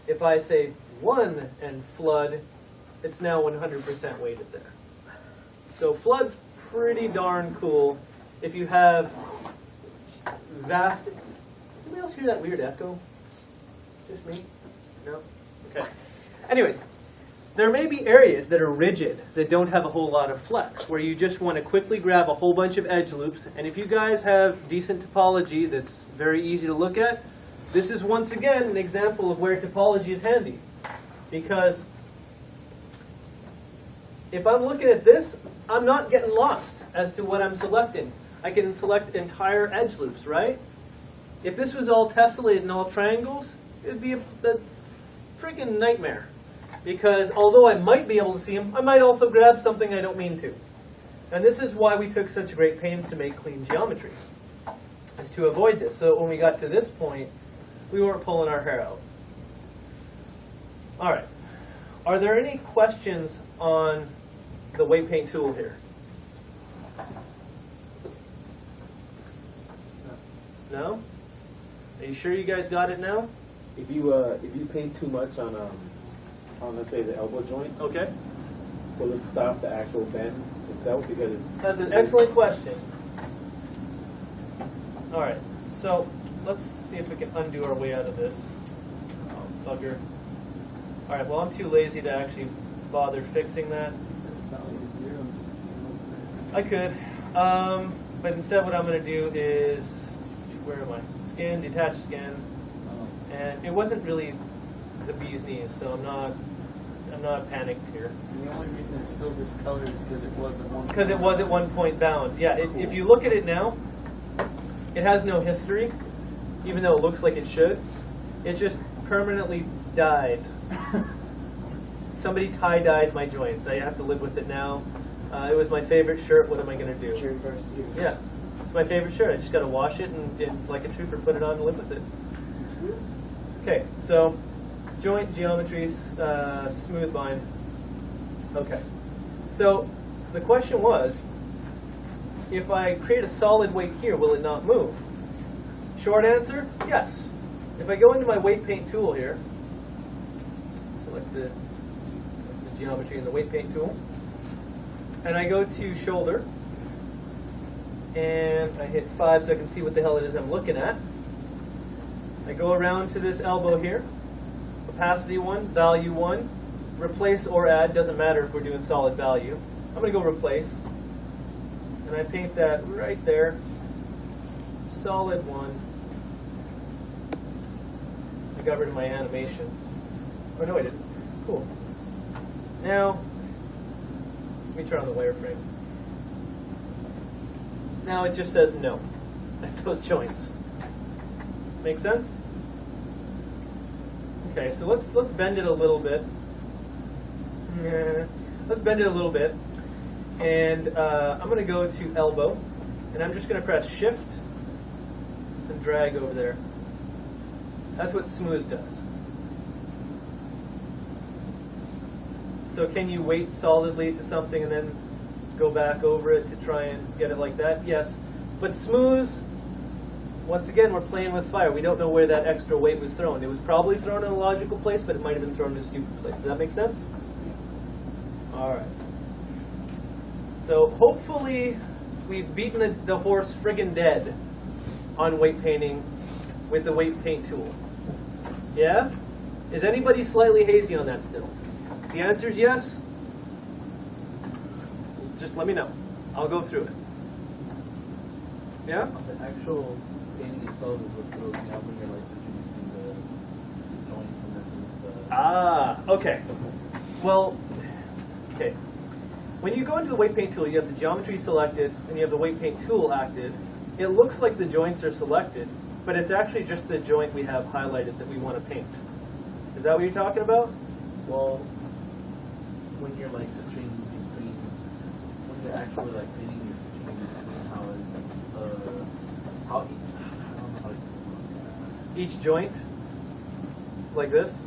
If I say 1 and flood, it's now 100% weighted there. So flood's pretty darn cool if you have vast... Did anybody else hear that weird echo? Just me? No? Okay. Anyways, there may be areas that are rigid, that don't have a whole lot of flex, where you just want to quickly grab a whole bunch of edge loops. And if you guys have decent topology that's very easy to look at, this is once again an example of where topology is handy. Because if I'm looking at this, I'm not getting lost as to what I'm selecting. I can select entire edge loops, right? If this was all tessellated and all triangles, it would be a freaking nightmare. Because although I might be able to see them, I might also grab something I don't mean to. And this is why we took such great pains to make clean geometry, is to avoid this. So when we got to this point, we weren't pulling our hair out. All right. Are there any questions on the weight paint tool here? No? Are you sure you guys got it now? If you paint too much on let's say the elbow joint, Okay. will it stop the actual bend itself because it's... That's an excellent question. All right. So let's see if we can undo our way out of this. Oh, bugger. All right. Well, I'm too lazy to actually bother fixing that. I could. But instead what I'm going to do is, where am I? Skin, detach skin. And it wasn't really the bee's knees, so I'm not panicked here. And the only reason it's still this color is because it was at one point. Because it was at one point bound. Yeah, if you look at it now, it has no history, even though it looks like it should. It's just permanently dyed. Somebody tie-dyed my joints. I have to live with it now. It was my favorite shirt. What am I going to do? Yeah, it's my favorite shirt. I just got to wash it and, like a trooper, put it on and live with it. Okay, so joint geometry, smooth bind. Okay, so the question was, if I create a solid weight here, will it not move? Short answer, yes. If I go into my weight paint tool here, select the geometry in the weight paint tool, and I go to shoulder, and I hit 5 so I can see what the hell it is I'm looking at. I go around to this elbow here, opacity 1, value 1, replace or add, doesn't matter if we're doing solid value. I'm going to go replace, and I paint that right there, solid 1. I got rid of my animation. Oh no, I didn't. Cool. Now, let me turn on the wireframe. Now it just says no at those joints. Make sense? Okay, so let's bend it a little bit. Let's bend it a little bit, and I'm going to go to elbow, and I'm just going to press Shift and drag over there. That's what smooth does. So can you weight solidly to something and then go back over it to try and get it like that? Yes. But smooth, once again, we're playing with fire. We don't know where that extra weight was thrown. It was probably thrown in a logical place, but it might have been thrown in a stupid place. Does that make sense? All right. So hopefully we've beaten the horse friggin' dead on weight painting with the weight paint tool. Yeah? Is anybody slightly hazy on that still? If the answer is yes, just let me know. I'll go through it. Yeah? The actual painting itself is what throws me out when you're like between the joints and this and the... Ah, okay. Well, okay. When you go into the weight paint tool, you have the geometry selected and you have the weight paint tool active. It looks like the joints are selected, but it's actually just the joint we have highlighted that we want to paint. Is that what you're talking about? Well, when you're like switching between, when you're actually like painting, you're switching between how it's, I don't know how to Each joint? Like this?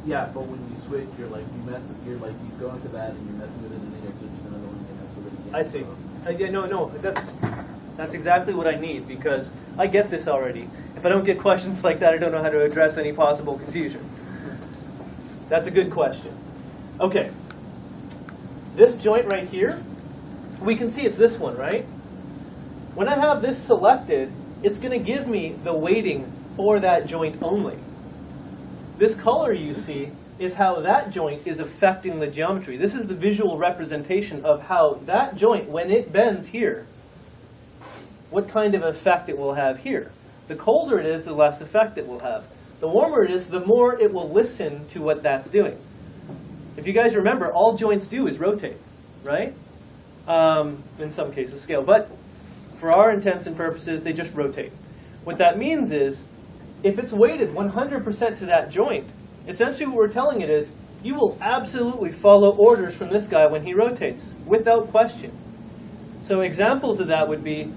Yeah, but when you switch, you're like, you go into that and you're messing with it and then you switch to another one and you mess with it again. I see. Yeah, no, that's exactly what I need, because I get this already. If I don't get questions like that, I don't know how to address any possible confusion. That's a good question. Okay. This joint right here, we can see it's this one, right? When I have this selected, it's going to give me the weighting for that joint only. This color you see is how that joint is affecting the geometry. This is the visual representation of how that joint, when it bends here, what kind of effect it will have here. The colder it is, the less effect it will have. The warmer it is, the more it will listen to what that's doing. If you guys remember, all joints do is rotate, right? In some cases, scale. But for our intents and purposes, they just rotate. What that means is, if it's weighted 100% to that joint, essentially what we're telling it is, you will absolutely follow orders from this guy when he rotates, without question. So examples of that would be,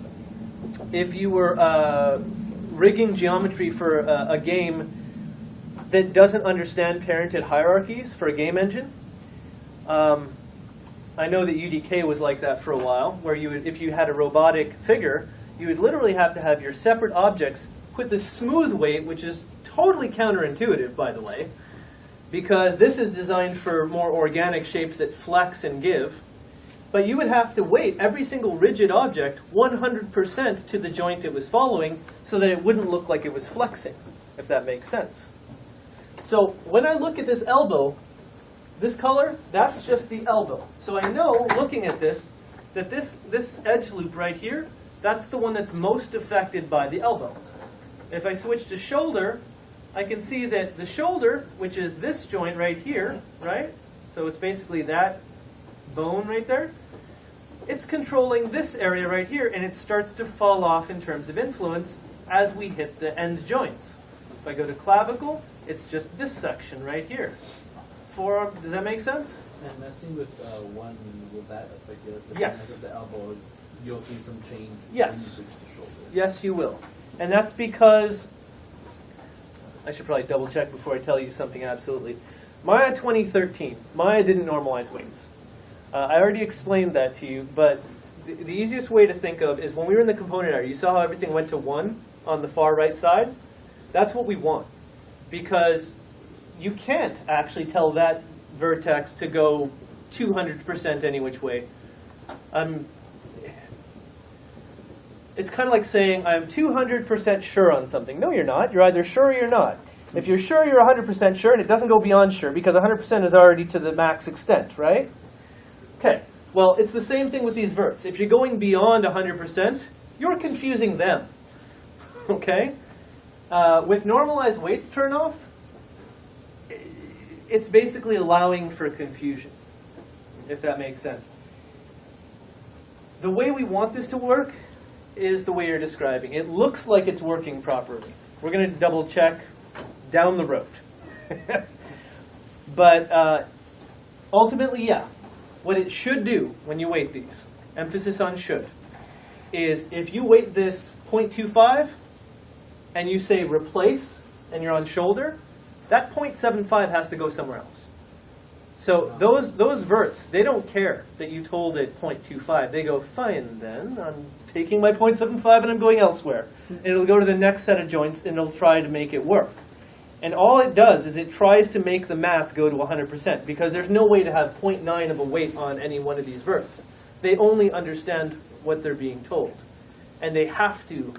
if you were rigging geometry for a game that doesn't understand parented hierarchies for a game engine. I know that UDK was like that for a while, where you would, if you had a robotic figure, you would literally have to have your separate objects put the smooth weight, which is totally counterintuitive, by the way, because this is designed for more organic shapes that flex and give. But you would have to weight every single rigid object 100% to the joint it was following so that it wouldn't look like it was flexing, if that makes sense. So when I look at this elbow, this color, that's just the elbow. So I know, looking at this, that this edge loop right here, that's the one that's most affected by the elbow. If I switch to shoulder, I can see that the shoulder, which is this joint right here, right? So it's basically that bone right there. It's controlling this area right here, and it starts to fall off in terms of influence as we hit the end joints. If I go to clavicle, it's just this section right here. Forearm, does that make sense? And messing with one, will that affect the other? If Yes. you mess with the elbow, you'll see some change Yes. when you switch to shoulder. Yes, you will. And that's because, I should probably double check before I tell you something absolutely. Maya 2013, Maya didn't normalize weights. I already explained that to you, but the easiest way to think of is when we were in the component area, you saw how everything went to 1 on the far right side? That's what we want, because you can't actually tell that vertex to go 200% any which way. It's kind of like saying, I'm 200% sure on something. No, you're not. You're either sure or you're not. If you're sure, you're 100% sure, and it doesn't go beyond sure, because 100% is already to the max extent, right? Okay, well, it's the same thing with these verts. If you're going beyond 100%, you're confusing them, okay? With normalized weights turnoff, it's basically allowing for confusion, if that makes sense. The way we want this to work is the way you're describing. It looks like it's working properly. We're going to double check down the road. But ultimately, yeah. What it should do when you weight these, emphasis on should, is if you weight this 0.25 and you say replace and you're on shoulder, that 0.75 has to go somewhere else. So those verts, they don't care that you told it 0.25. They go, fine then, I'm taking my 0.75 and I'm going elsewhere. And it'll go to the next set of joints and it'll try to make it work. And all it does is it tries to make the math go to 100%, because there's no way to have 0.9 of a weight on any one of these verts. They only understand what they're being told. And they have to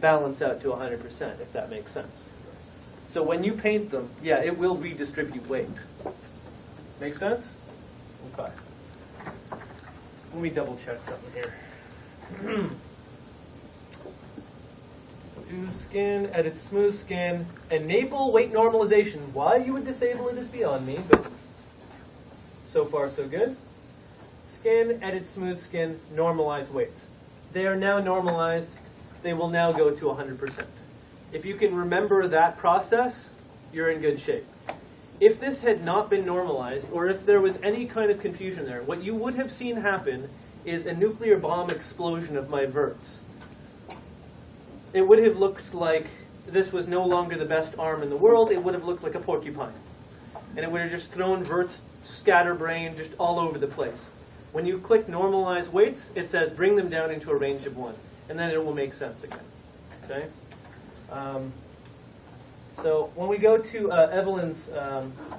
balance out to 100%, if that makes sense. So when you paint them, yeah, it will redistribute weight. Make sense? Okay. Let me double check something here. Do skin, edit smooth skin, enable weight normalization. Why you would disable it is beyond me, but so far so good. Skin, edit smooth skin, normalize weights. They are now normalized. They will now go to 100%. If you can remember that process, you're in good shape. If this had not been normalized, or if there was any kind of confusion there, what you would have seen happen is a nuclear bomb explosion of my verts. It would have looked like this was no longer the best arm in the world. It would have looked like a porcupine. And it would have just thrown verts scatterbrained just all over the place. When you click normalize weights, it says bring them down into a range of 1. And then it will make sense again. Okay? So when we go to Evelyn's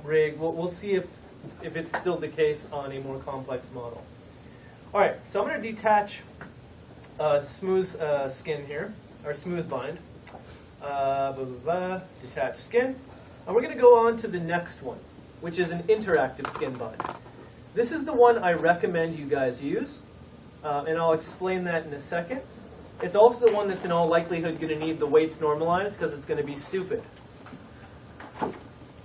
rig, we'll see if it's still the case on a more complex model. All right, so I'm going to detach smooth skin here, or smooth bind. Detach skin. And we're going to go on to the next one, which is an interactive skin bind. This is the one I recommend you guys use, and I'll explain that in a second. It's also the one that's in all likelihood going to need the weights normalized because it's going to be stupid.